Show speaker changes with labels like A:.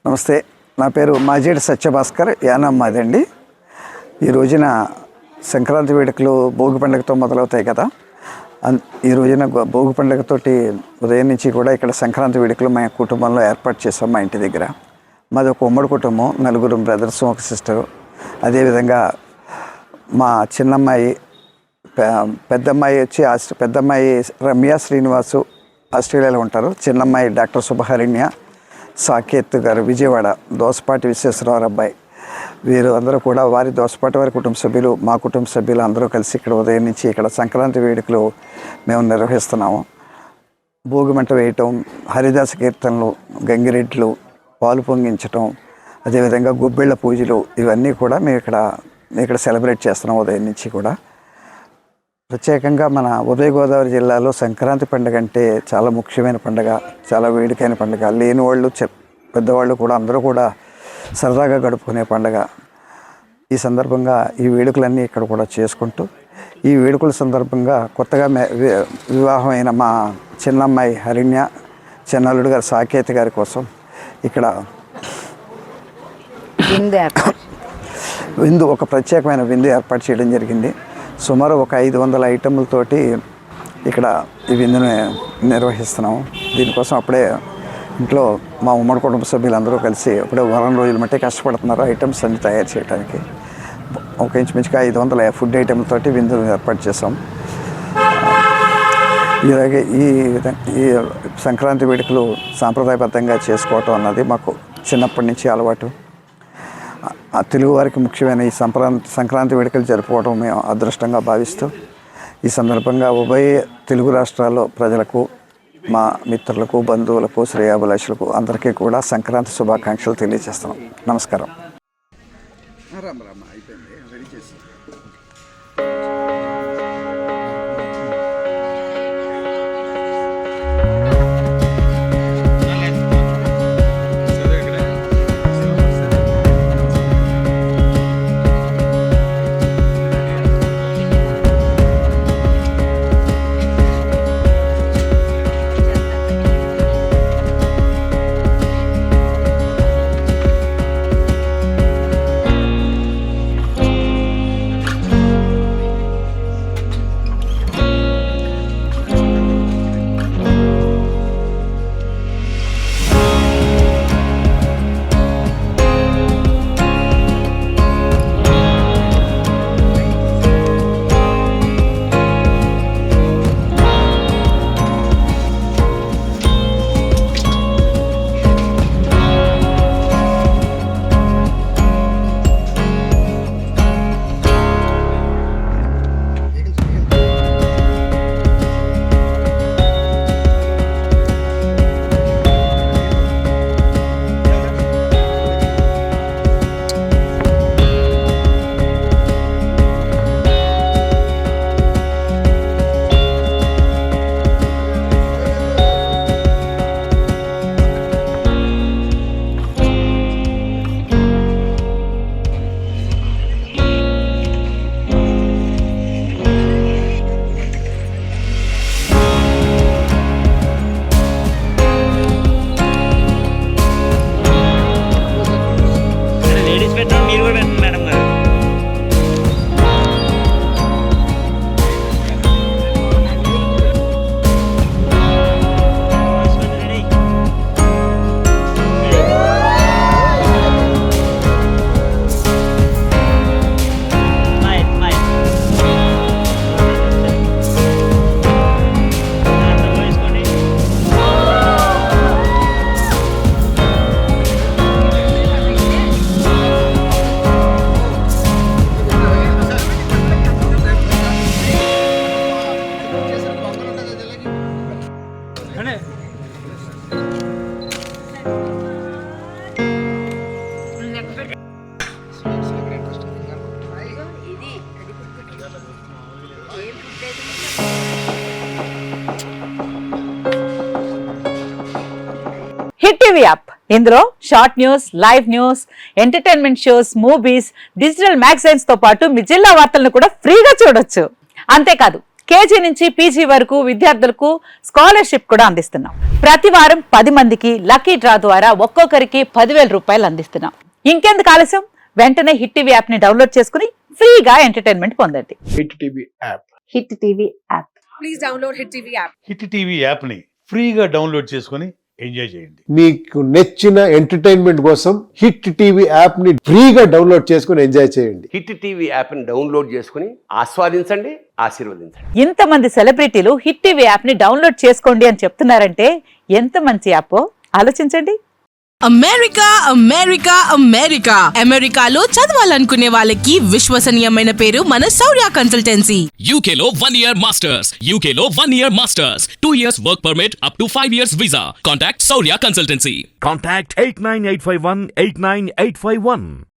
A: నమస్తే, నా పేరు మాజేడి సత్యభాస్కర్, యానం మాదండి. ఈ రోజున సంక్రాంతి వేడుకలు భోగి పండుగతో మొదలవుతాయి కదా. ఈ రోజున భోగి పండుగతోటి ఉదయం నుంచి కూడా ఇక్కడ సంక్రాంతి వేడుకలు మా కుటుంబంలో ఏర్పాటు చేసాం. మా ఇంటి దగ్గర మాది ఒక ఉమ్మడి కుటుంబం, 4 బ్రదర్స్, ఒక సిస్టరు. అదేవిధంగా మా చిన్నమ్మాయి, పెద్దమ్మాయి రమ్య శ్రీనివాసు ఆస్ట్రేలియాలో ఉంటారు. చిన్నమ్మాయి డాక్టర్ శుభహరిణ్య సాకేత్ గారు విజయవాడ, దోసపాటి విశ్వేశ్వరరావు అబ్బాయి. వీరు అందరూ కూడా వారి దోసపాటి వారి కుటుంబ సభ్యులు, మా కుటుంబ సభ్యులు అందరూ కలిసి ఇక్కడ ఉదయం నుంచి ఇక్కడ సంక్రాంతి వేడుకలు మేము నిర్వహిస్తున్నాము. భోగి మంట వేయటం, హరిదాస కీర్తనలు, గంగిరెడ్లు, పాలు పొంగించటం, అదేవిధంగా గుబ్బిళ్ళ పూజలు, ఇవన్నీ కూడా మేము ఇక్కడ సెలబ్రేట్ చేస్తున్నాం ఉదయం నుంచి కూడా. ప్రత్యేకంగా మన ఉదయ గోదావరి జిల్లాలో సంక్రాంతి పండుగ అంటే చాలా ముఖ్యమైన పండుగ, చాలా వేడుకైన పండుగ. లేని వాళ్ళు, పెద్దవాళ్ళు కూడా అందరూ కూడా సరదాగా గడుపుకునే పండుగ. ఈ సందర్భంగా ఈ వేడుకలన్నీ ఇక్కడ కూడా చేసుకుంటూ, ఈ వేడుకల సందర్భంగా కొత్తగా వివాహమైన మా చిన్నమ్మాయి హరిణ్య, చిన్నల్లుడు గారు సాకేత్ గారి కోసం ఇక్కడ విందు, ఒక ప్రత్యేకమైన విందు ఏర్పాటు చేయడం జరిగింది. సుమారు ఒక 500 ఐటెంలతోటి ఇక్కడ ఈ విందుని నిర్వహిస్తున్నాము. దీనికోసం అప్పుడే ఇంట్లో మా ఉమ్మడి కుటుంబ సభ్యులందరూ కలిసి అప్పుడే వారం రోజుల మట్టే కష్టపడుతున్నారు ఐటమ్స్ అన్ని తయారు చేయడానికి. ఒక ఇంచుమించుగా 500 ఫుడ్ ఐటెంలతోటి విందును ఏర్పాటు చేసాం. ఇలాగే ఈ సంక్రాంతి వేడుకలు సాంప్రదాయబద్ధంగా చేసుకోవటం అన్నది మాకు చిన్నప్పటి నుంచి అలవాటు. తెలుగు వారికి ముఖ్యమైన ఈ సంక్రాంతి వేడుకలు జరుపుకోవడం మేము అదృష్టంగా భావిస్తూ, ఈ సందర్భంగా ఉభయ తెలుగు రాష్ట్రాల్లో ప్రజలకు, మా మిత్రులకు, బంధువులకు, శ్రేయాభిలాషులకు అందరికీ కూడా సంక్రాంతి శుభాకాంక్షలు తెలియజేస్తున్నాం. నమస్కారం.
B: హిట్ టీవీ యాప్, ఇందులో short news, live news, entertainment shows, movies, digital magazines తో పాటు మీ జిల్లా వార్తలను కూడా ఫ్రీగా చూడొచ్చు. అంతేకాదు కేజీ నుంచి పీజీ వరకు విద్యార్థులకు స్కాలర్షిప్ కూడా అందిస్తున్నాం. ప్రతి వారం 10 మందికి లక్కీ డ్రా ద్వారా ఒక్కొక్కరికి 10,000 రూపాయలు అందిస్తున్నాం. ఇంకెందుకు ఆలస్యం, వెంటనే హిట్ టీవీ యాప్ ని డౌన్లోడ్ చేసుకుని ఫ్రీగా ఎంటర్టైన్మెంట్ పొందండి.
C: Hit TV app.
B: Hit TV app.
D: Please download Hit TV app.
E: Hit TV యాప్ని ఫ్రీగా డౌన్లోడ్ చేసుకొని ఎంజాయ్ చేయండి.
C: మీకు నచ్చిన ఎంటర్టైన్మెంట్ కోసం హిట్ టీవీ యాప్ ని ఫ్రీగా డౌన్లోడ్ చేసుకుని ఎంజాయ్ చేయండి.
F: హిట్ టీవీ యాప్ని డౌన్లోడ్ చేసుకుని ఆస్వాదించండి, ఆశీర్వదించండి.
B: ఇంతమంది సెలబ్రిటీలు హిట్ టీవీ యాప్ ని డౌన్లోడ్ చేసుకోండి అని చెప్తున్నారంటే ఎంత మంచి యాప్ ఆలోచించండి.
G: అమెరికా అమెరికా అమెరికా అమెరికాలో చదవాలనుకునే వాళ్ళకి విశ్వసనీయమైన పేరు మన శౌర్య కన్సల్టెన్సీ.
H: UK లో 1 year masters. UK లో 1 year masters. 2 years work permit up to 5 years visa. Contact Saurya Consultancy.
I: Contact 89851 89851.